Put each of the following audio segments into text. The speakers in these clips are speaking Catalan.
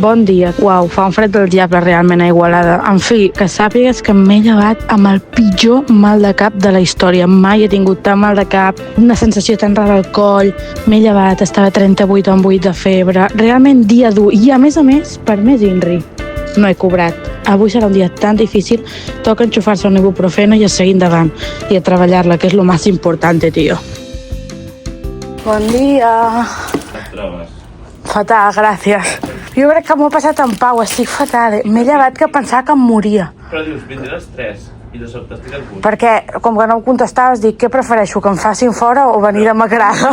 Bon dia. Uau, fa un fred del diable realment a Igualada. En fi, que sàpigues que m'he llevat amb el pitjor mal de cap de la història. Mai he tingut tan mal de cap, una sensació tan rara al coll. M'he llevat, estava 38,8 de febre. Realment dia dur. I a més, per més INRI, no he cobrat. Avui serà un dia tan difícil, toca enxufar-se un ibuprofeno i a seguir endavant. I a treballar-la, que és lo más importante, tío. Bon dia. Et trobes? Fatal, gràcies. Jo crec que m'ho he passat en pau, estic fatal. M'he llevat que pensava que em moria. Però dius, vindré a les 3 i de sobte estic al punt. Perquè, com que no em contestaves, dic, què prefereixo, que em facin fora o venir de Magrada?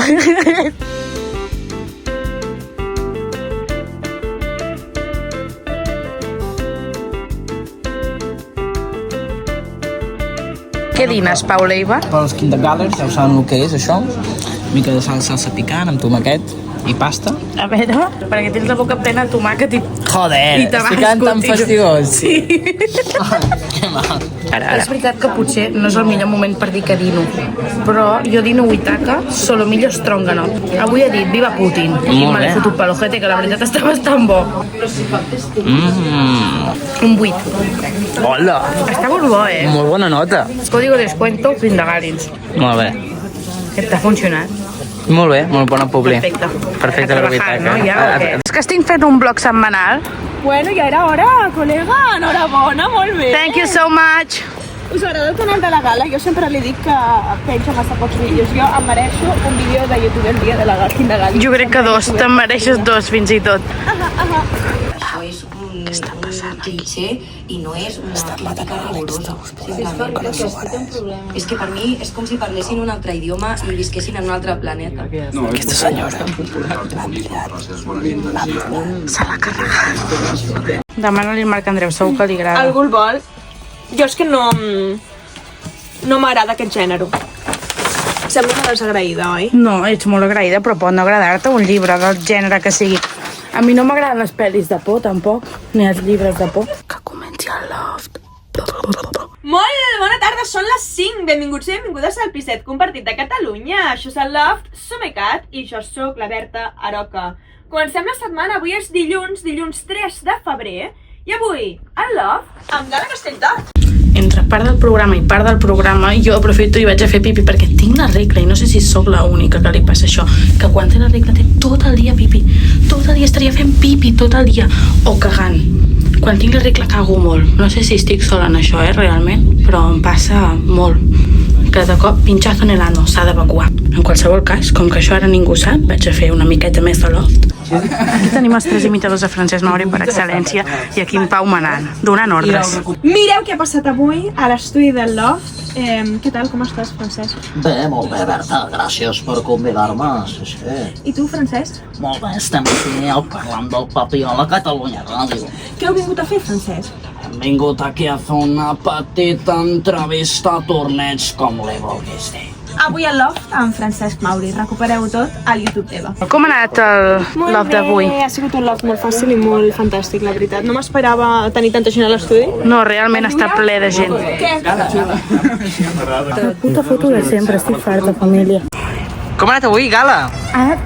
Què dines, Pau Leiva? Pels Kindergartens, ja ho saben el que és, això. Mica de salsa picant amb tomàquet i pasta. A veure, perquè tens la boca plena de tomàquet i... Joder, estic quedant tan fastigós. Sí. Que mal. Ara. És veritat que potser no és el millor moment per dir que dino, però jo dino Huitaca, solomillo strongano. Avui he dit viva Putin i me l'he fotut per l'ojete, que la veritat està bastant bo. Un 8. Hola. Està molt bo, Molt bona nota. Código de descuento, Kindergartens. Molt bé. Que t'ha funcionat. Molt bé, molt bona publi. Perfecte. Perfecte per Huitaca. No? Ja, o què? És que estic fent un blog setmanal. Bueno, ja era hora, col·lega. Enhorabona, molt bé. Thank you so much. Us agrada el canal de la Gala? Jo sempre li dic que penja massa pocs vídeos. Jo em mereixo un vídeo de YouTube el dia de la Gala. Jo crec que 2, te'n mereixes 2 fins i tot. Això és un cliché i no és una crítica rigorosa. És que per mi és com si parlessin un altre idioma i visquessin en un altre planeta. Aquesta senyora. Se l'ha carregat. Demana-li al Marc Andreu, segur que li agrada. Algú el vol? Jo és que no m'agrada aquest gènere. Sembla una desagraïda, oi? No, ets molt agraïda, però pot no agradar-te un llibre del gènere que sigui. A mi no m'agraden les pel·lis de por, tampoc, ni els llibres de por. Que comenci el Loft. Molt bona tarda, són les 5. Benvinguts i benvingudes al piset compartit de Catalunya. Això és el Loft, som Ecat i jo sóc la Berta Aroca. Comencem la setmana, avui és dilluns 3 de febrer, i avui, al Loft, amb Gala Castelldot. Entre part del programa i part del programa, jo aprofito i vaig a fer pipi, perquè tinc la regla, i no sé si sóc l'única que li passa això, que quan té la regla té tot el dia pipi. Tot el dia estaria fent pipi, tot el dia, o cagant. Quan tinc la regla cago molt. No sé si estic sola en això, realment, però em passa molt. Cada cop pinchazo en el ano, s'ha d'evacuar. En qualsevol cas, com que això ara ningú sap, vaig a fer una miqueta més de Loft. Aquí tenim els 3 imitadors de Francesc Mauri per excel·lència i aquí en Pau manant, donant ordres. Mireu què ha passat avui a l'estudi del Loft. Què tal, com estàs, Francesc? Bé, molt bé, Berta, gràcies per convidar-me, sí. I tu, Francesc? Molt bé, estem aquí parlant del Papiola Catalunya Ràdio. Què heu vingut a fer, Francesc? Hem vingut aquí a fer una petita entrevista a torneig, com li vulguis dir. Avui al Loft amb Francesc Mauri. Recupereu tot al YouTube teva. Com ha anat el Loft d'avui? Ha sigut un Loft molt fàcil i molt fantàstic, la veritat. No m'esperava tenir tanta gent a l'estudi. No, realment està ple de gent. Què? La puta foto de sempre, estic farta, família. Com ha anat avui, Gala? Ha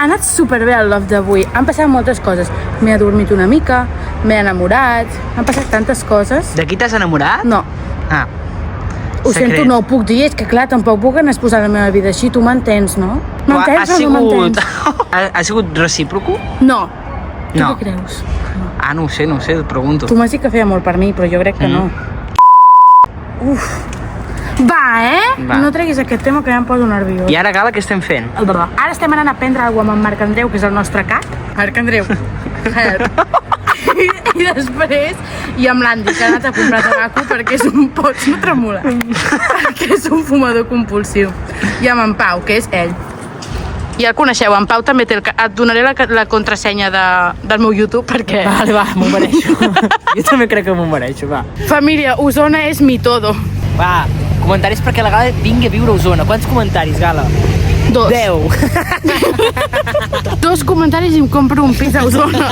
anat superbé el Loft d'avui. Han passat moltes coses. M'he adormit una mica, m'he enamorat, han passat tantes coses. De qui t'has enamorat? No, Ah, ho sento, no ho puc dir, és que clar, tampoc puc anar a exposar la meva vida així, tu m'entens, no? M'entens o no m'entens? Ha sigut recíproco? No. Tu No. què creus? Ah, no ho sé, et pregunto. Tu m'has dit que feia molt per mi, però jo crec que no. Uf. Va, Va. No treguis aquest tema que ja em poso nerviós. I ara, Gala, què estem fent? Ara estem anant a prendre alguna cosa amb en Marc Andreu, que és el nostre cat. Marc Andreu. I després, i amb l'Andy, que ha anat a comprar tabaco perquè és un... Pots no tremolar. Perquè és un fumador compulsiu. I amb en Pau, que és ell. Ja el coneixeu, en Pau també té el... Et donaré la contrasenya del meu YouTube perquè... Vale, va, m'ho mereixo. Jo també crec que m'ho mereixo, va. Família, Osona és mi todo. Va, comentaris perquè la Gala vingui a viure a Osona. Quants comentaris, Gala? 2. 2 comentaris i em compro un pis a Osona.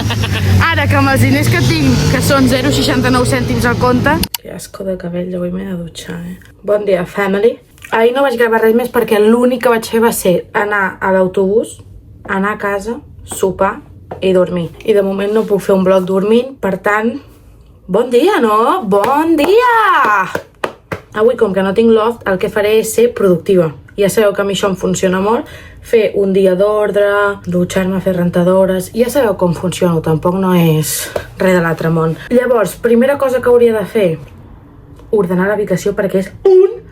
Ara que amb els diners que tinc, que són 0,69 cèntims al compte... Que asco de cabell, avui m'he de dutxar, Bon dia, family. Ahir no vaig gravar res més perquè l'únic que vaig fer va ser anar a l'autobús, anar a casa, sopar, i dormir. I de moment no puc fer un vlog dormint, per tant, bon dia, no? Bon dia! Avui, com que no tinc loft, el que faré és ser productiva. Ja sabeu que a mi això em funciona molt, fer un dia d'ordre, dutxar-me, fer rentadores... Ja sabeu com funciona, tampoc no és res de l'altre món. Llavors, primera cosa que hauria de fer, ordenar l'habitació perquè és un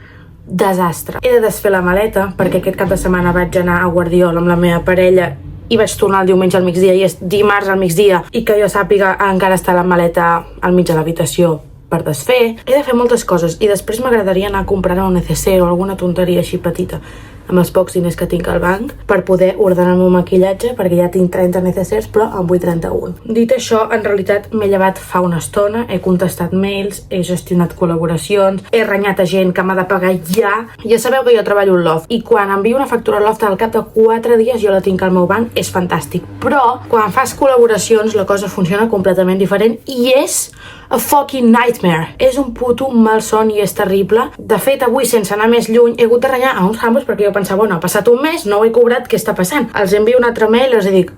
desastre. He de desfer la maleta perquè aquest cap de setmana vaig anar a Guardiola amb la meva parella i vaig tornar el diumenge al migdia i és dimarts al migdia i que jo sàpiga encara està la maleta al mig de l'habitació per desfer. He de fer moltes coses i després m'agradaria anar a comprar un neceser o alguna tonteria així petita amb els pocs diners que tinc al banc per poder ordenar el meu maquillatge perquè ja tinc 30 necessers però en vull 31. Dit això, en realitat m'he llevat fa una estona, he contestat mails, he gestionat col·laboracions, he renyat a gent que m'ha de pagar ja. Ja sabeu que jo treballo al loft i quan envio una factura al loft al cap de 4 dies jo la tinc al meu banc, és fantàstic. Però quan fas col·laboracions la cosa funciona completament diferent i és a fucking nightmare. És un puto malson i és terrible. De fet, avui, sense anar més lluny, he hagut de renyar a uns hambos perquè jo pensava, bueno, ha passat un mes, no ho he cobrat, què està passant? Els envio un altre mail i els dic,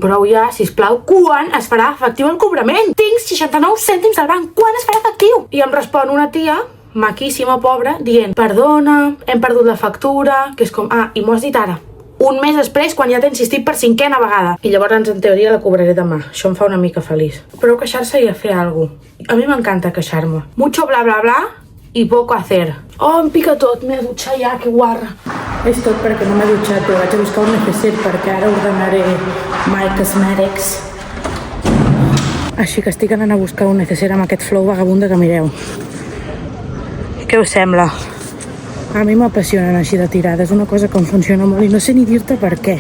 prou ja, sisplau, quan es farà efectiu el cobrament? Tinc 69 cèntims al banc, quan es farà efectiu? I em respon una tia, maquíssima, pobra, dient, perdona, hem perdut la factura, que és com, i m'ho has dit ara. Un mes després, quan ja t'he insistit per 5a vegada. I llavors, en teoria, la cobraré demà. Això em fa una mica feliç. Però queixar-se i a fer alguna cosa. A mi m'encanta queixar-me. Mucho bla bla bla i poco hacer. Oh, em pica tot, m'he de dutxar ja, que guarra. És tot perquè no m'he dutxat, però vaig a buscar un neceser perquè ara ordenaré My Cosmetics. Així que estic anant a buscar un neceser amb aquest flow vagabunda que mireu. Què us sembla? A mi m'apassionen així de tirades, una cosa que em funciona molt i no sé ni dir-te per què.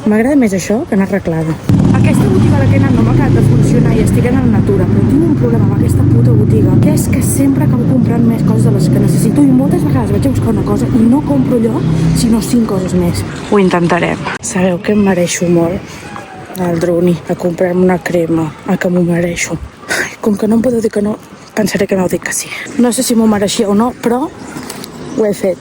M'agrada més això que anar arreglada. Aquesta botiga a la que he anat no m'ha acabat de funcionar i estic anant a natura, però tinc un problema amb aquesta puta botiga, que és que sempre acabo comprant més coses de les que necessito i moltes vegades vaig a buscar una cosa i no compro allò, sinó 5 coses més. Ho intentarem. Sabeu que em mereixo molt el droni, a comprar-me una crema, a que m'ho mereixo. Com que no em podeu dir que no, pensaré que no dic que sí. No sé si m'ho mereixia o no, però ho he fet.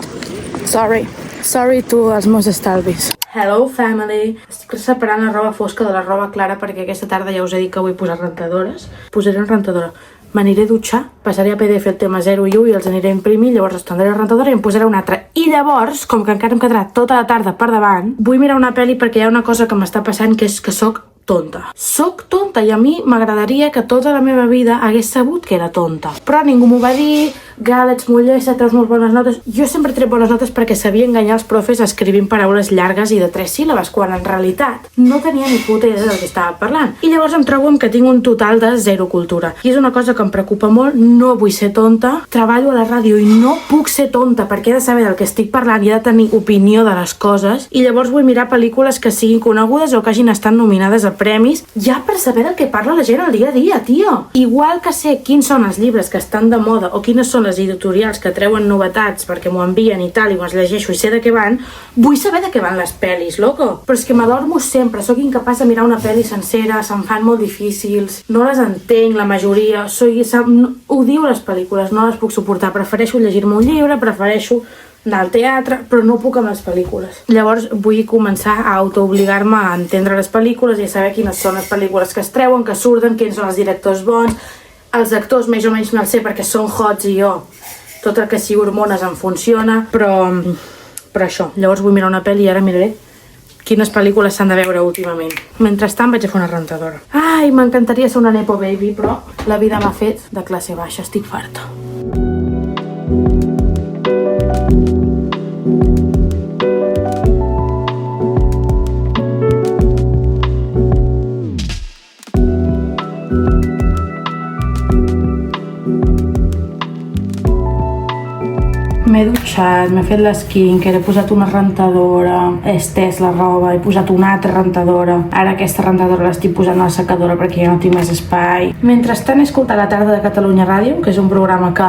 Sorry to els meus estalvis. Hello family. Estic separant la roba fosca de la roba clara perquè aquesta tarda ja us he dit que vull posar rentadores. Posaré una rentadora. M'aniré a dutxar, passaré a PDF el tema 0 i 1 i els aniré a imprimir, llavors estendré la rentadora i em posaré una altra. I llavors, com que encara em quedarà tota la tarda per davant, vull mirar una pel·li perquè hi ha una cosa que m'està passant que és que soc tonta. Soc tonta i a mi m'agradaria que tota la meva vida hagués sabut que era tonta. Però ningú m'ho va dir, Gal, ets molt llesta, treus molt bones notes. Jo sempre trec bones notes perquè sabia enganyar els profes escrivint paraules llargues i de 3 síl·labes, quan en realitat no tenia ni puta idea del que estava parlant. I llavors em trobo que tinc un total de 0 cultura. I és una cosa que em preocupa molt, no vull ser tonta, treballo a la ràdio i no puc ser tonta perquè he de saber del que estic parlant i he de tenir opinió de les coses i llavors vull mirar pel·lícules que siguin conegudes o que hagin estat nominades a premis ja per saber del que parla la gent al dia a dia, tio. Igual que sé quins són els llibres que estan de moda o quines són les editorials que treuen novetats perquè m'ho envien i tal i les llegeixo i sé de què van, vull saber de què van les pel·lis, loco. Però és que m'adormo sempre, sóc incapaç de mirar una pel·li sencera, se'm fan molt difícils, no les entenc la majoria, odio les pel·lícules, no les puc suportar, prefereixo llegir-me un llibre, prefereixo anar al teatre, però no puc amb les pel·lícules. Llavors vull començar a autoobligar-me a entendre les pel·lícules i a saber quines són les pel·lícules que es treuen, que surten, quins són els directors bons, els actors més o menys no els sé perquè són hots i jo tot el que sigui hormones em funciona, però això, llavors vull mirar una pel·li i ara miraré quines pel·lícules s'han de veure últimament. Mentrestant vaig a fer una rentadora. Ai, m'encantaria ser una nepo baby, però la vida m'ha fet de classe baixa, estic farta. M'he dutxat, m'he fet l'esquincare, he posat una rentadora, he estès la roba, he posat una altra rentadora. Ara aquesta rentadora l'estic posant a la secadora perquè ja no tinc més espai. Mentrestant he escoltat La tarda de Catalunya Ràdio, que és un programa que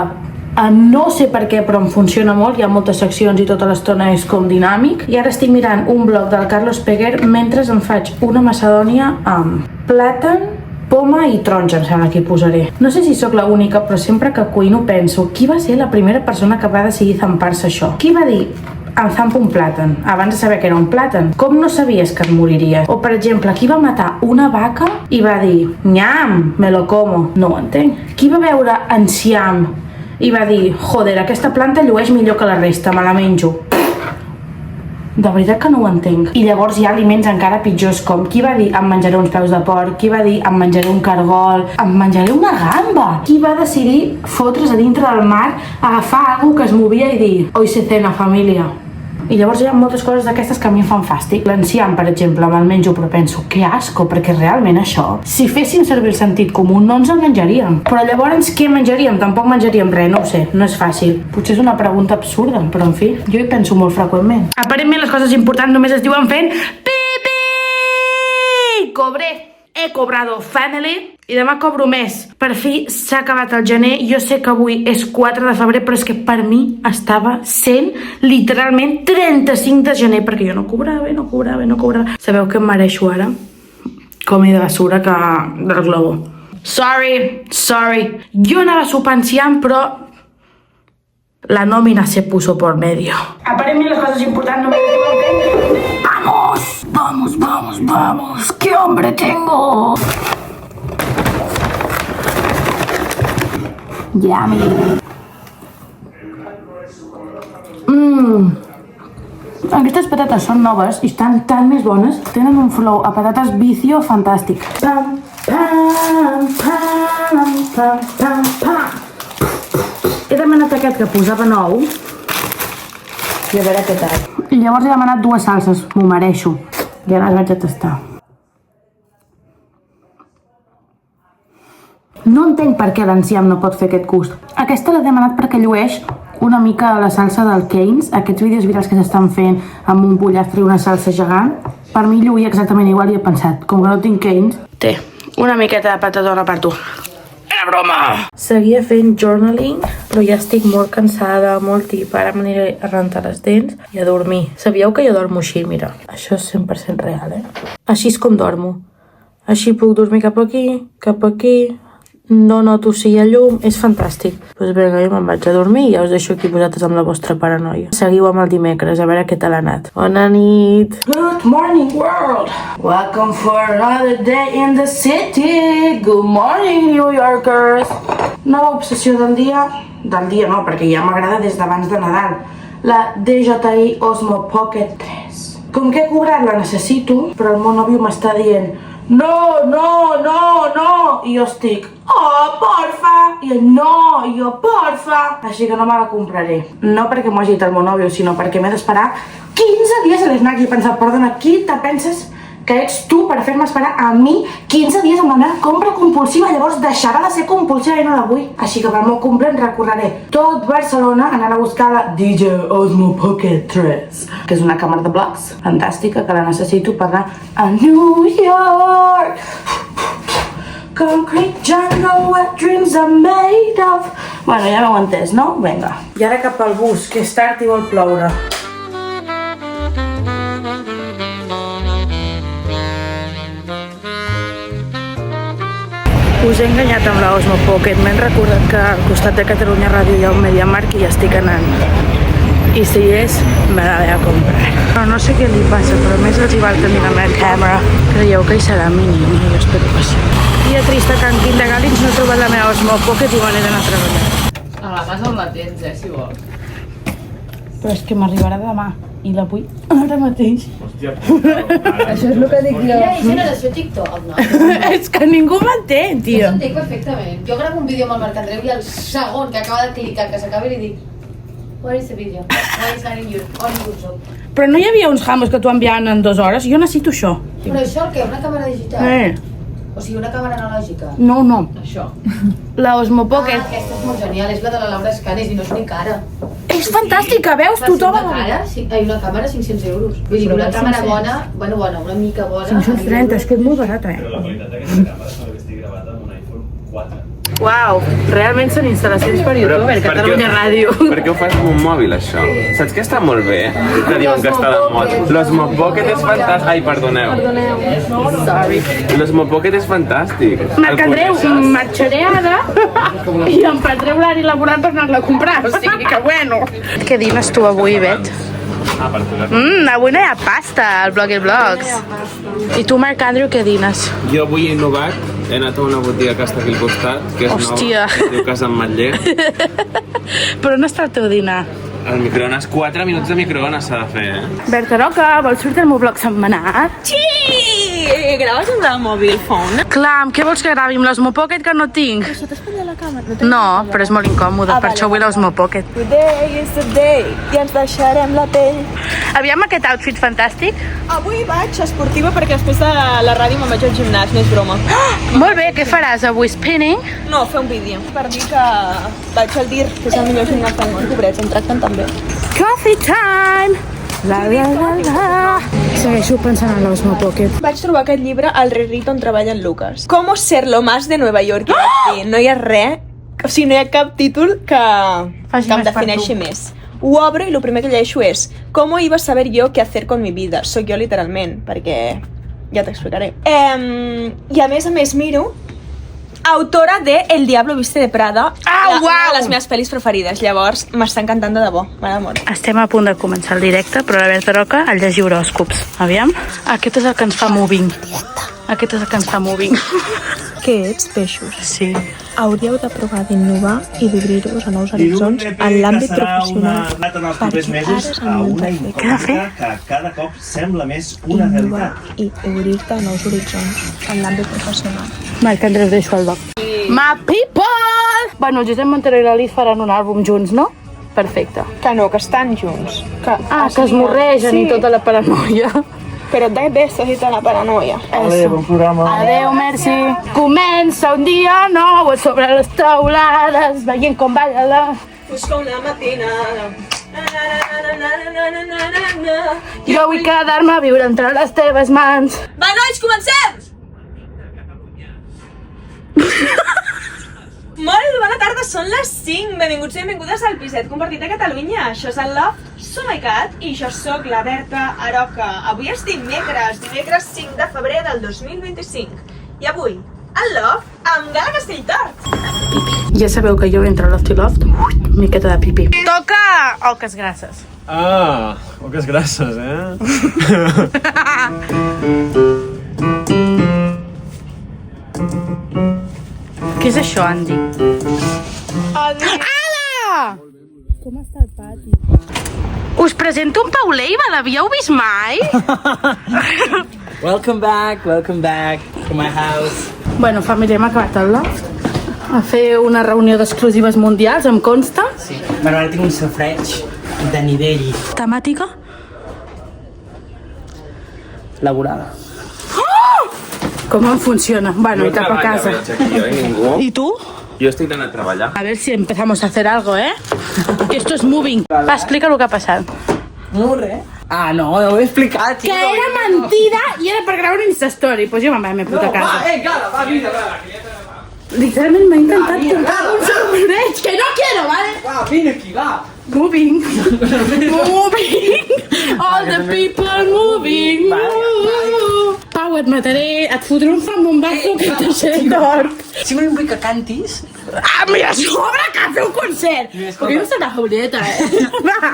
no sé per què, però em funciona molt, hi ha moltes seccions i tota l'estona és com dinàmic. I ara estic mirant un blog del Carlos Peguer mentre em faig una macedònia amb plàtan, poma i taronja, em sembla que hi posaré. No sé si sóc la única, però sempre que cuino penso qui va ser la primera persona que va decidir zampar-se això? Qui va dir, em zampa un plàtan, abans de saber que era un plàtan. Com no sabies que et moriries? O, per exemple, qui va matar una vaca i va dir, nyam, me lo como. No ho entenc. Qui va veure enciam i va dir, joder, aquesta planta llueix millor que la resta, me la menjo. De veritat que no ho entenc. I llavors hi ha aliments encara pitjors com qui va dir em menjaré uns peus de porc, qui va dir em menjaré un cargol, em menjaré una gamba. Qui va decidir fotre's a dintre del mar, agafar algú que es movia i dir hoy se cena família. I llavors hi ha moltes coses d'aquestes que a mi em fan fàstic. L'enciam, per exemple, me'l menjo, però penso, que asco, perquè realment això, si féssim servir el sentit comú, no ens el menjaríem. Però llavors, què menjaríem? Tampoc menjaríem res, no ho sé, no és fàcil. Potser és una pregunta absurda, però en fi, jo hi penso molt freqüentment. Aparentment, les coses importants només es diuen fent pipi! Cobré. He cobrado family i demà cobro més. Per fi s'ha acabat el gener. Jo sé que avui és 4 de febrer, però és que per mi estava sent literalment 35 de gener, perquè jo no cobrava. Sabeu què em mereixo ara? Com de basura que del globo. Sorry. Jo anava supanciant, però la nòmina se puso por medio. Aparentment les coses importants no me diuen fent. Vamos, ¡qué hambre tengo! Yummy. Aquestes patates són noves i estan tan més bones. Tenen un flow a patates vicio fantàstic. Pam, pam, pam, pam, pam, pam. He demanat aquest que posava nou i a veure què tal. I llavors he demanat 2 salses, m'ho mereixo. I ara les vaig a tastar. No entenc per què l'enciam no pot fer aquest gust. Aquesta l'he demanat perquè llueix una mica a la salsa del Cane's, aquests vídeos virals que s'estan fent amb un pollastre i una salsa gegant. Per mi lluïa exactament igual i he pensat, com que no tinc Cane's... Té, una miqueta de patadona per tu. Era broma! Seguia fent journaling, però ja estic molt cansada, molt tip. Ara m'aniré a rentar les dents i a dormir. Sabíeu que jo dormo així, mira. Això és 100% real, Així és com dormo. Així puc dormir cap aquí, no noto si hi ha llum, és fantàstic. Doncs vinga, jo me'n vaig a dormir i ja us deixo aquí vosaltres amb la vostra paranoia. Seguiu amb el dimecres, a veure què tal ha anat. Bona nit! Good morning, world! Welcome for another day in the city! Good morning, New Yorkers! Nova obsessió del dia no, perquè ja m'agrada des d'abans de Nadal. La DJI Osmo Pocket 3. Com que he cobrat la necessito, però el meu nòvio m'està dient no, i jo estic, porfa, i ell, no, i jo, porfa, així que no me la compraré. No perquè m'ho hagi dit el meu nòvio, sinó perquè m'he d'esperar 15 dies a l'Snack i he pensat, perdona, qui te penses que ets tu per fer-me esperar a mi 15 dies amb la meva compra compulsiva, llavors deixarà de ser compulsiva i no la vull. Així que pel meu cumple recorreré tot Barcelona anant a buscar la DJI Osmo Pocket 3, que és una càmera de blogs fantàstica que la necessito per anar a New York. Concrete jungle, what dreams are made of. Bueno, ja m'heu entès, no? Vinga. I ara cap al bus, que és tard i vol ploure. Us he enganyat amb la Osmo Pocket. M'he recordat que al costat de Catalunya Ràdio hi ha un MediaMarkt i ja estic anant. I si és, me la vaig a comprar. No sé què li passa, però més els hi val tenir la meva càmera. Creieu que hi serà mínim, jo espero que sí. Dia trista que en Quim de Gàlins no he trobat la meva Osmo Pocket i me n'he d'anar a treballar. A la casa on la tens, si vols. Però és que m'arribarà demà i la vull ara mateix. Hòstia, Això és el que dic jo. Mira, és generació TikTok, no? És que ningú m'entén, Jo tio. s'entenc perfectament. Jo gravo un vídeo amb el Marc Andreu i el segon que acaba de clicar, que s'acabi, li dic Where is the video? Where is it on YouTube? Però no hi havia uns jamos que t'ho enviaven en 2 hores? Jo necessito això. Però això el què? Una càmera digital? O sigui, una càmera analògica? No. Això. La Osmo Pocket. Aquesta és molt genial, és la de la Laura Escanes i no és ni cara. És fantàstica, veus? Tothom... Una càmera 500 euros. Vull dir, una càmera bona, una mica bona... 530, és que és molt barata, però la qualitat d'aquesta càmera sembla que estigui gravat amb un iPhone 4. Uau, realment són instal·lacions per YouTube, Catalunya Ràdio. Per què ho fas amb un mòbil, això? Saps que està molt bé? Que diuen que està de moda. L'Osmo Pocket és fantàstic. Ai, perdoneu. Sorry. L'Osmo Pocket és fantàstic. Marc Andreu, marxaré ara i em prendré horari laboral per anar-la a comprar, o sigui que bueno. Què dines tu avui, Bet? Ah, per tu la Avui no hi ha pasta al Blogger Blogs. I tu, Marc Andrew, què dines? Jo avui he innovat, he anat a una botiga que està aquí al costat, que és Hòstia. nova, es diu Casa Ametller. Però on està el teu dinar? El microones, 4 minuts de microones s'ha de fer, Berta Roca, vols sortir al meu blog setmanal? Sí! Graves amb el mòbil phone? Clar, amb què vols que gravi? Amb l'Osmo Pocket, que no tinc? Això t'has penjat la càmera? No, però és molt incòmode, per això vull l'Osmo Pocket. Today is the day i ens deixarem la pell. Aviam aquest outfit fantàstic. Avui vaig esportiva perquè després de la ràdio me'n vaig al gimnàs, no és broma. Molt bé, què faràs avui? Spinning? No, fer un vídeo per dir que vaig al DIR, que és el millor gimnàs del món, pobrets, em tracten tan bé. Coffee time! La, la, la, la. Segueixo pensant en l'Osmo Pocket. Vaig trobar aquest llibre al Rerrito on treballa en Lucas. Cómo ser lo más de Nueva York. I no hi ha res, o sigui, no hi ha cap títol que em defineixi més. Ho obro i el primer que llegeixo és ¿Cómo iba a saber yo qué hacer con mi vida? Soc jo literalment, perquè ja t'explicaré. I a més miro autora de El Diablo Viste de Prada, una de les meves pel·lis preferides. Llavors m'està encantant de debò, m'agrada molt. Estem a punt de començar el directe, però la Berta Roca el llegir horòscops. Aviam. Aquest és el que ens fa moving. Aquest és el que ens fa moving. Què ets, peixos? Sí. Hauríeu de provar d'innovar i d'obrir-vos a nous horitzons en l'àmbit professional. En els propers mesos a una informàtica que cada cop sembla més una realitat. I obrir-te a nous horitzons en l'àmbit professional. Marc Andreu, deixo el bloc. My people! Bueno, el Josep Montero i la Liz faran un àlbum junts, no? Perfecte. Que no, que estan junts. Que es morregen i tota la paranoia. Però dai besos i tota la paranoia. Adéu, bon programa. Adéu, merci. Comença un dia nou sobre les taulades, veient com balla la... Busca una matinada. Jo vull quedar-me a viure entre les teves mans. Va, nois, comencem! Molt bona tarda, són les 5. Benvinguts i benvingudes al Piset Compartit a Catalunya. Això és el Love, som my cat i jo sóc la Berta Aroca. Avui és dimecres 5 de febrer del 2025. I avui, el Love amb Gala Castelltort. Ja sabeu que jo entre Loft i Loft, miqueta de pipí. Toca oques grasses. Ah, oques grasses, Què és això, Andy? Ala! Com està el pati? Us presento un Pau Leiva, l'havíeu vist mai? Welcome back to my house. Bueno, família, hem acabat el Loft a fer una reunió d'exclusives mundials, em consta. Sí, però ara tinc un safreig de nivell Temàtica? laboral. Com em funciona? Bueno, y cap a casa. Ningú. ¿Y tú? Jo estic anant a treballar. A ver si empezamos a hacer algo, ¿eh? Esto es moving. Va, explica lo que ha pasado. Ah, no ho he explicat. Que era mentida y era para grabar un Instastory. Pues yo me voy a mi puta casa. Gala, va, vine, Literalmente me ha intentado contar un sandwich. Que no quiero, ¿vale? va, vine aquí, va. Moving. Moving. All the people are moving. Pau, et mataré. Et fotré un zambombazo que te sé d'or. Simplement vull que cantis. Ah, mira, sobre que fer un concert. Perquè no serà Julieta,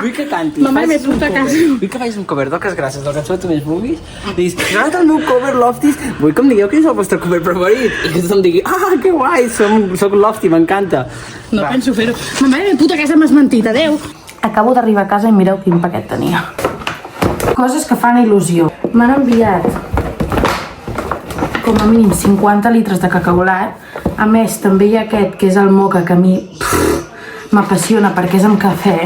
Vull que cantis. Mamà, me facis un puta cover. casa. Vull que facis un cover d'Oques Grasses, de la cançó que tu més vulguis. Diguis, grava't el meu cover Lofties. Vull que em digueu que és el vostre cover preferit. I que tothom digui, que guai, soc Lofty, m'encanta. No penso fer-ho. Mamà, me puta casa m'has mentit, adeu. Acabo d'arribar a casa i mireu quin paquet tenia. Coses que fan il·lusió. M'han enviat com a mínim 50 litres de cacaolat. A més, també hi ha aquest, que és el moca, que a mi m'apassiona perquè és amb cafè.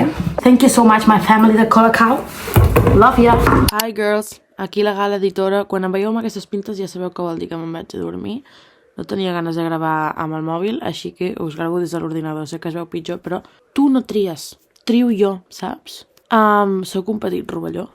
Thank you so much, my family de Colacao. Love ya. Hi girls, aquí la Gala editora. Quan em veieu amb aquestes pintes ja sabeu que vol dir que me'n vaig a dormir. No tenia ganes de gravar amb el mòbil, així que us gravo des de l'ordinador. Sé que es veu pitjor, però tu no tries. Trio jo, saps? Soc un petit rovelló.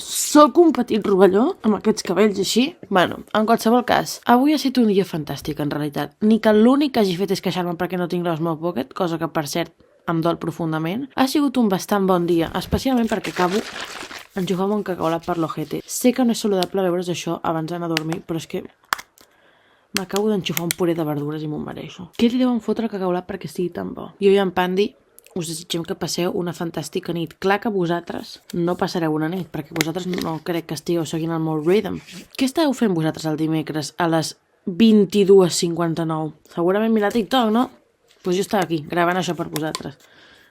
Soc un petit rovelló amb aquests cabells així. Bueno, en qualsevol cas, avui ha estat un dia fantàstic, en realitat. Ni que l'únic que hagi fet és queixar-me perquè no tinc l'Osmo Pocket, cosa que, per cert, em dol profundament. Ha sigut un bastant bon dia, especialment perquè acabo enxufant un cacaolat per l'ojete. Sé que no és saludable veure's això abans d'anar a dormir, però és que m'acabo d'enxufar un puré de verdures i m'ho mereixo. Què li deuen fotre al cacaolat perquè sigui tan bo? Jo i en Pandi us desitgem que passeu una fantàstica nit. Clar que vosaltres no passareu una nit, perquè vosaltres no crec que estigueu seguint el meu rhythm. Què estàveu fent vosaltres el dimecres a les 22:59? Segurament mirar TikTok, no? Doncs jo estava aquí, gravant això per vosaltres.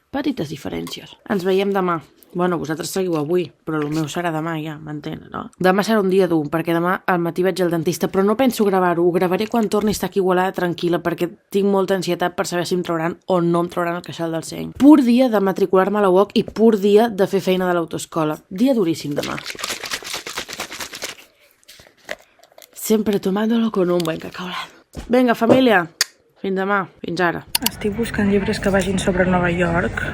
Petites diferències. Ens veiem demà. Bueno, vosaltres seguiu avui, però el meu serà demà ja, m'entén, no? Demà serà un dia dur, perquè demà al matí vaig al dentista, però no penso gravar-ho. Ho gravaré quan torni a estar aquí igualada tranquil·la, perquè tinc molta ansietat per saber si em trauran o no em trauran el queixal del seny. Pur dia de matricular-me a la UOC i pur dia de fer feina de l'autoescola. Dia duríssim demà. Sempre tomándolo con un buen cacaolat. Vinga, família, fins demà, fins ara. Estic buscant llibres que vagin sobre Nova York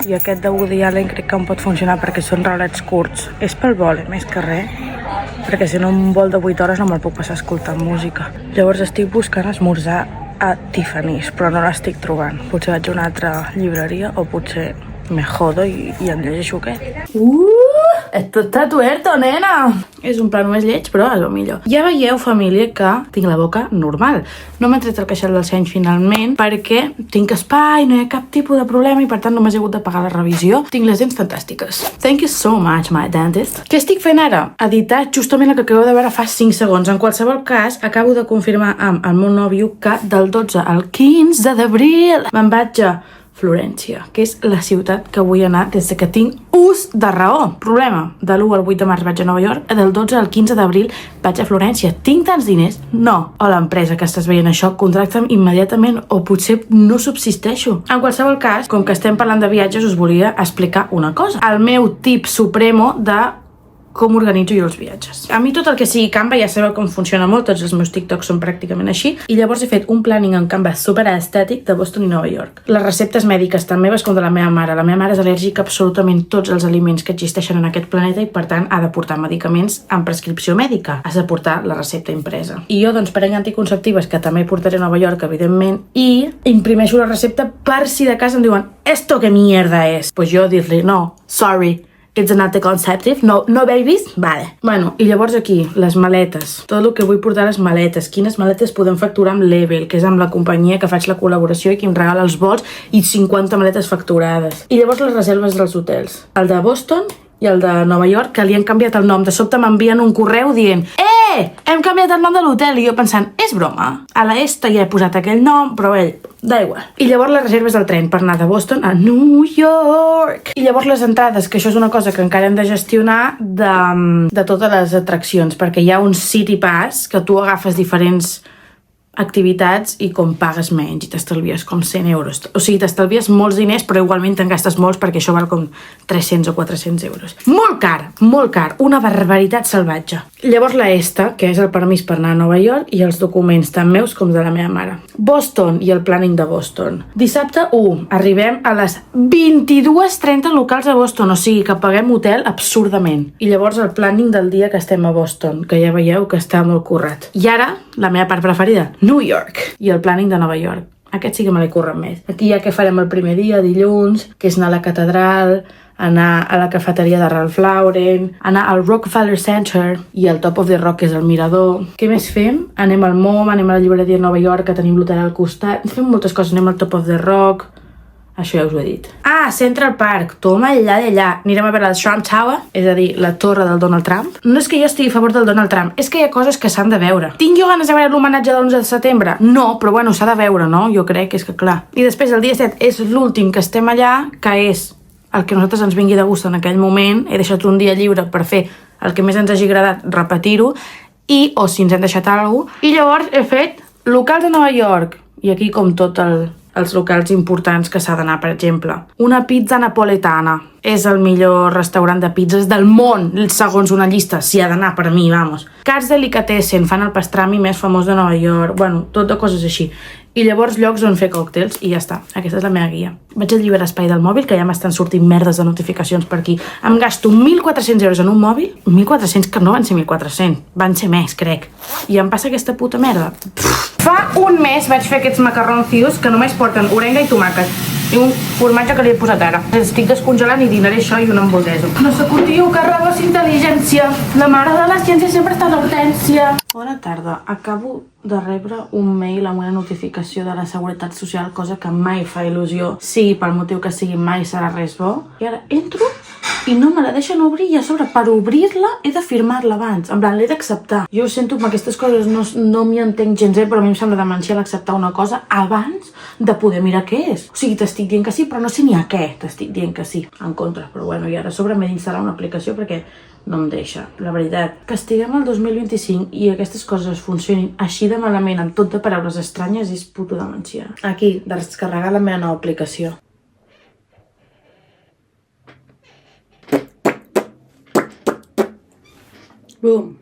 i aquest de Woody Allen crec que em pot funcionar perquè són relats curts. És pel vol, més que res, perquè si no un vol de 8 hores no me'l puc passar escoltant música. Llavors estic buscant esmorzar a Tiffany's, però no l'estic trobant. Potser vaig a una altra llibreria o potser me jodo i em llegeixo aquest. Esto está tuerto, nena! És un plan més lleig, però és el millor. Ja veieu, família, que tinc la boca normal. No m'he tret el queixal del seny finalment perquè tinc espai, no hi ha cap tipus de problema i per tant només he hagut de pagar la revisió. Tinc les dents fantàstiques. Thank you so much, my dentist. Què estic fent ara? Editar justament el que acabeu de veure fa 5 segons. En qualsevol cas, acabo de confirmar amb el meu nòvio que del 12 al 15 d'abril me'n vaig a Florència, que és la ciutat que vull anar des que tinc ús de raó. Problema, de l'1 al 8 de març vaig a Nova York, del 12 al 15 d'abril vaig a Florència. Tinc tants diners? No. O l'empresa que estàs veient això, contracta'm immediatament o potser no subsisteixo. En qualsevol cas, com que estem parlant de viatges, us volia explicar una cosa. El meu tip supremo de com organitzo jo els viatges. A mi tot el que sigui Canva ja sabeu com funciona molt, tots els meus TikToks són pràcticament així, i llavors he fet un planning en Canva superestètic de Boston i Nova York. Les receptes mèdiques tant meves com de la meva mare. La meva mare és al·lèrgica a absolutament tots els aliments que existeixen en aquest planeta i per tant ha de portar medicaments amb prescripció mèdica. Has de portar la recepta impresa. I jo doncs prenc anticonceptives que també portaré a Nova York, evidentment, i imprimeixo la recepta per si de cas em diuen «Esto que mierda és?» Pues jo dir-li «No, sorry, it's an anticonceptive, no babies? Vale. Bueno, i llavors aquí, les maletes. Tot el que vull portar a les maletes. Quines maletes podem facturar amb Level, que és amb la companyia que faig la col·laboració i que em regala els vols i 50 maletes facturades. I llavors les reserves dels hotels. El de Boston i el de Nova York, que li han canviat el nom. De sobte m'envien un correu dient hem canviat el nom de l'hotel, i jo pensant, és broma? A la Esta ja he posat aquell nom, però ell, da igual. I llavors les reserves del tren per anar de Boston a New York. I llavors les entrades, que això és una cosa que encara hem de gestionar de totes les atraccions, perquè hi ha un City Pass que tu agafes diferents activitats i com pagues menys i t'estalvies com 100 euros. O sigui, t'estalvies molts diners, però igualment te'n gastes molts perquè això val com 300 o 400 euros. Molt car, una barbaritat salvatge. Llavors la Esta, que és el permís per anar a Nova York, i els documents tant meus com de la meva mare. Boston i el planning de Boston. Dissabte 1, arribem a les 22:30 locals de Boston, o sigui que paguem hotel absurdament. I llavors el planning del dia que estem a Boston, que ja veieu que està molt currat. I ara, la meva part preferida, New York i el planning de Nova York. Aquest sí que me l'he currat més. Aquí ja que farem el primer dia, dilluns, que és anar a la catedral, anar a la cafeteria de Ralph Lauren, anar al Rockefeller Center i al Top of the Rock, que és el mirador. Què més fem? Anem al MoMA, anem a la llibreria de Nova York, que tenim l'hotel al costat. Fem moltes coses, anem al Top of the Rock. Això ja us ho he dit. Central Park, toma allà d'allà. Anirem a veure el Trump Tower, és a dir, la torre del Donald Trump. No és que jo estigui a favor del Donald Trump, és que hi ha coses que s'han de veure. Tinc jo ganes de veure l'homenatge de l'11 de setembre? No, però bueno, s'ha de veure, no? Jo crec que és que clar. I després el dia 7 és l'últim que estem allà, que és el que a nosaltres ens vingui de gust en aquell moment. He deixat un dia lliure per fer el que més ens hagi agradat, repetir-ho, o si ens hem deixat alguna cosa. I llavors he fet locals a Nova York, i aquí com tot els locals importants que s'ha d'anar, per exemple. Una pizza napoletana. És el millor restaurant de pizzas del món, segons una llista. S'hi ha d'anar, per mi, vamos. Cards Delicatessen, fan el pastrami més famós de Nova York. Bueno, tot de coses així. I llavors llocs on fer còctels, i ja està. Aquesta és la meva guia. Vaig al llibre espai del mòbil, que ja m'estan sortint merdes de notificacions per aquí. Em gasto 1.400 euros en un mòbil. 1.400, que no van ser 1.400. Van ser més, crec. I em passa aquesta puta merda. Fa un mes vaig fer aquests macarroncios que només porten orenga i tomàquet. I un formatge que li he posat ara. Estic descongelant i dinaré això i un hamburguesa. No sóc un tio que rebos intel·ligència. La mare de la ciència sempre està a l'Hortència. Bona tarda. Acabo de rebre un mail amb una notificació de la Seguretat Social, cosa que mai fa il·lusió. Sigui pel motiu que sigui, mai serà res bo. I ara entro i no me la deixen obrir i a sobre per obrir-la he de firmar-la abans. En plan, l'he d'acceptar. Jo ho sento, amb aquestes coses no m'hi entenc gens, però a mi em sembla demencial acceptar una cosa abans de poder mirar què és. O sigui, t'estic dient que sí, però no sé ni a què t'estic dient que sí. En contra, però bueno, i ara a sobre m'he d'instal·lar una aplicació perquè no em deixa. La veritat, que estiguem al 2025 i aquestes coses funcionin així de malament amb tot de paraules estranyes és puto demencial. Aquí, descarregar la meva nova aplicació. Bum!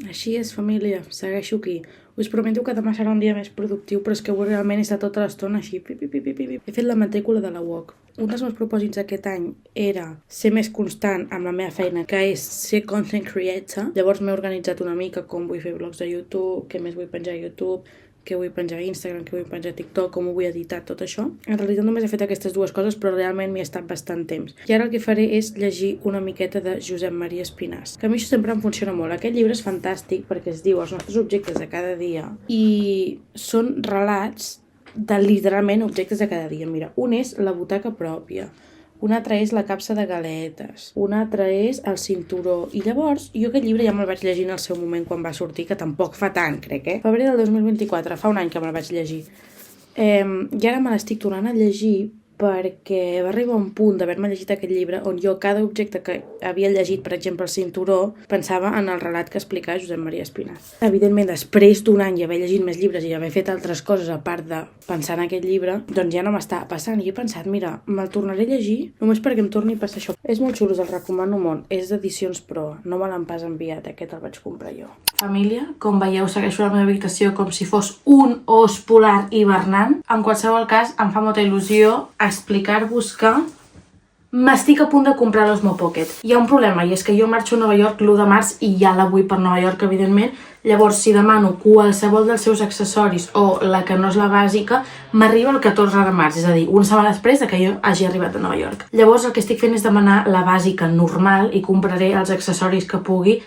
Així és, família. Segueixo aquí. Us prometo que demà serà un dia més productiu, però és que avui realment he estat tota l'estona així. He fet la matrícula de la UOC. Un dels meus propòsits aquest any era ser més constant amb la meva feina, que és ser content creator. Llavors m'he organitzat una mica com vull fer blogs de YouTube, què més vull penjar a YouTube, què vull penjar a Instagram, què vull penjar a TikTok, com ho vull editar, tot això. En realitat només he fet aquestes dues coses, però realment m'hi he estat bastant temps. I ara el que faré és llegir una miqueta de Josep Maria Espinàs, que a mi això sempre em funciona molt. Aquest llibre és fantàstic perquè es diu Els nostres objectes de cada dia i són relats de literalment objectes de cada dia. Mira, un és la butaca pròpia, un altre és la capsa de galetes, un altre és el cinturó. I llavors, jo aquest llibre ja me'l vaig llegir en el seu moment quan va sortir, que tampoc fa tant, crec, Febrer del 2024, fa un any que me'l vaig llegir. I ara me l'estic tornant a llegir perquè va arribar un punt d'haver-me llegit aquest llibre on jo cada objecte que havia llegit, per exemple el cinturó, pensava en el relat que explicava Josep Maria Espinàs. Evidentment, després d'un any i haver llegit més llibres i haver fet altres coses a part de pensar en aquest llibre, doncs ja no m'estava passant. I he pensat, mira, me'l tornaré a llegir només perquè em torni a passar això. És molt xulo, us el recomano molt. És d'Edicions Pro, no me l'han pas enviat, aquest el vaig comprar jo. Família, com veieu, segueixo la meva habitació com si fos un os polar hivernant. En qualsevol cas, em fa molta il·lusió explicar-vos que m'estic a punt de comprar l'Osmo Pocket. Hi ha un problema, i és que jo marxo a Nova York l'1 de març i ja la vull per Nova York, evidentment. Llavors, si demano qualsevol dels seus accessoris o la que no és la bàsica, m'arriba el 14 de març, és a dir, una setmana després de que jo hagi arribat a Nova York. Llavors, el que estic fent és demanar la bàsica normal i compraré els accessoris que pugui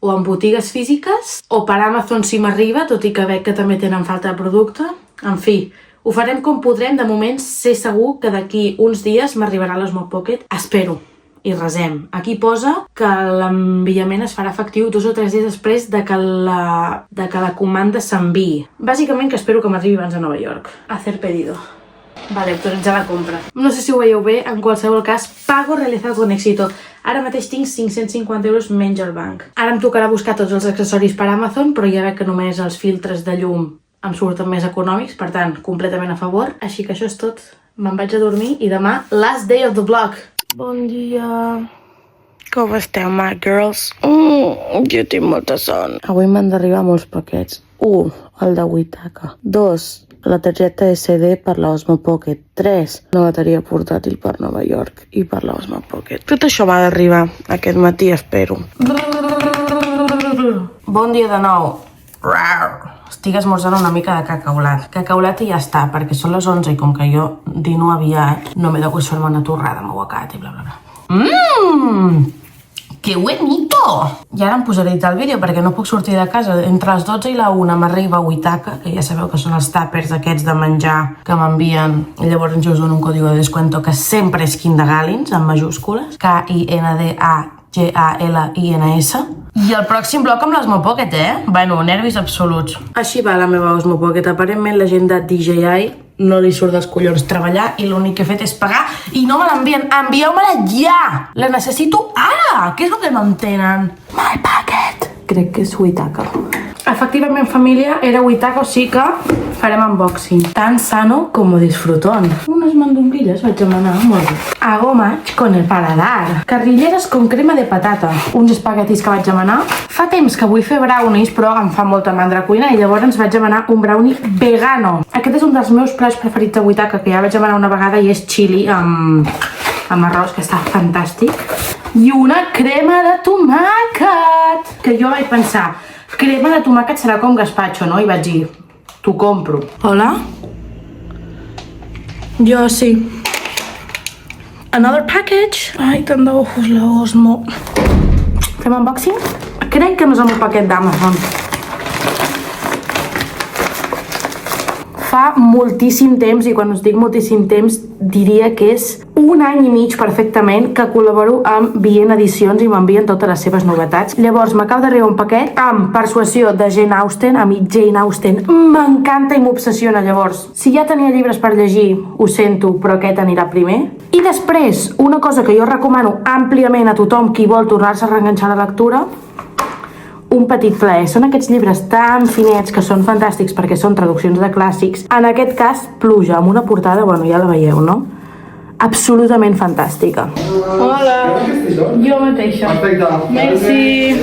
o en botigues físiques o per Amazon si m'arriba, tot i que veig que també tenen falta de producte. En fi, ho farem com podrem. De moment sé segur que d'aquí uns dies m'arribarà l'Osmo Pocket. Espero. I resem. Aquí posa que l'enviament es farà efectiu 2 o 3 dies després de que la comanda s'enviï. Bàsicament que espero que m'arribi abans a Nova York. Hacer pedido. Vale, autoritzar la compra. No sé si ho veieu bé, en qualsevol cas, pago realizado con éxito. Ara mateix tinc 550 euros menys al banc. Ara em tocarà buscar tots els accessoris per Amazon, però ja veig que només els filtres de llum em surten més econòmics, per tant, completament a favor. Així que això és tot. Me'n vaig a dormir i demà, last day of the vlog. Bon dia. Com esteu, my girls? Jo tinc molta son. Avui m'han d'arribar molts paquets. 1, el de Witaka. 2, la targeta SD per l'Osmo Pocket. 3, una bateria portàtil per Nova York i per l'Osmo Pocket. Tot això m'ha d'arribar aquest matí, espero. Bon dia de nou. Estic esmorzant una mica de cacaulat. Cacaulat i ja està, perquè són les 11 i com que jo dino aviat, no m'he de gust fer-me una torrada amb aguacate i bla bla bla. Que buenito! I ara em posaré a editar el vídeo perquè no puc sortir de casa. Entre les 12 i la 1 m'arriba Witaka, que ja sabeu que són els tàpers aquests de menjar que m'envien. I llavors jo us dono un código de descuento que sempre és Kindagalins, en majúscules. K-I-N-D-A-G-A-L-I-N-S. I el pròxim bloc amb l'Osmo Pocket, Bueno, nervis absoluts. Així va la meva Osmo Pocket. Aparentment la gent de DJI no li surt dels collons treballar i l'únic que he fet és pagar i no me l'envien. Envieu-me-la ja! La necessito ara! Què és el que no entenen? My Pocket. Crec que és Witaka. Efectivament, família, era Witaka, o sigui que farem unboxing. Tan sano como disfrutón. Unes mandonguilles vaig demanar, molt bé. Hago match con el paladar. Carrilleres con crema de patata. Uns espaguetis que vaig demanar. Fa temps que vull fer brownies, però em fa molta mandra cuina i llavors ens vaig demanar un brownie vegano. Aquest és un dels meus plats preferits de Witaka, que ja vaig demanar una vegada i és chili amb arròs, que està fantàstic. I una crema de tomàquet, que jo vaig pensar, crema de tomàquet serà com gazpacho, no? I vaig dir, t'ho compro. Hola? Jo sí. Another package. Ai, tant de ojos la Osmo. Fem unboxing? Crec que no és el meu paquet d'Amazon. Fa moltíssim temps, i quan us dic moltíssim temps, diria que és 1 any i mig perfectament que col·laboro amb Bien Edicions i m'envien totes les seves novetats. Llavors m'acaba d'arribar un paquet amb Persuasió de Jane Austen. A mi Jane Austen m'encanta i m'obsessiona. Llavors, si ja tenia llibres per llegir, ho sento, però aquest anirà primer. I després, una cosa que jo recomano àmpliament a tothom qui vol tornar-se a reenganxar a la lectura, Un petit plaer. Són aquests llibres tan finets que són fantàstics perquè són traduccions de clàssics. En aquest cas, Pluja, amb una portada, bueno, ja la veieu, no? Absolutament fantàstica. Hola, jo mateixa. Perfecte. Merci.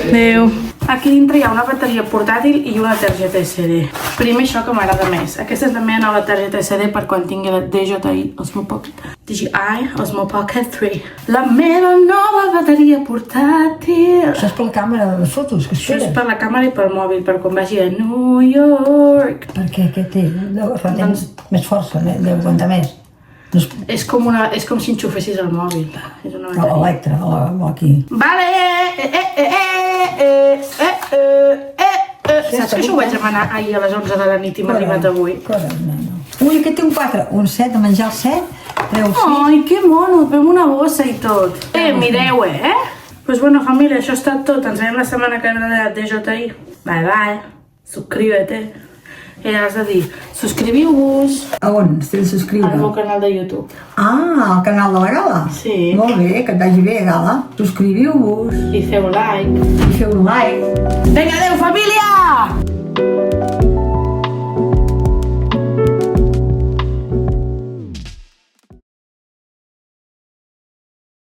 Adéu. Aquí dintre hi ha una bateria portàtil i una targeta SD. Primer això que m'agrada més. Aquesta és la meva nova targeta SD per quan tingui la DJI Osmo Pocket. DJI Osmo Pocket 3. La meva nova bateria portàtil. Això és per la càmera de les fotos que Això és per la càmera i pel mòbil, per quan vagi a New York. Perquè què té? Més força, deu aguantar més. És com si enxufessis el mòbil. És una bateria. L'Electra, o aquí. Vale! Saps que això ho vaig demanar ahir a les 11 de la nit i m'ha arribat avui? Ui, aquest té un 4, un 7, de menjar el 7, treu 6. Ai, que mono, et vem una bossa i tot. Mireu, Pues bueno, família, això ha estat tot. Ens veiem la setmana que ve de DJI. Bye, bye. Suscríbete. Has de dir, subscriviu-vos. A on? Has de subscriure? Al meu canal de YouTube. Ah, al canal de la Gala? Sí. Molt bé, que et vagi bé, Gala. Subscriviu-vos. I feu like. I feu like. Vinga, adeu, família!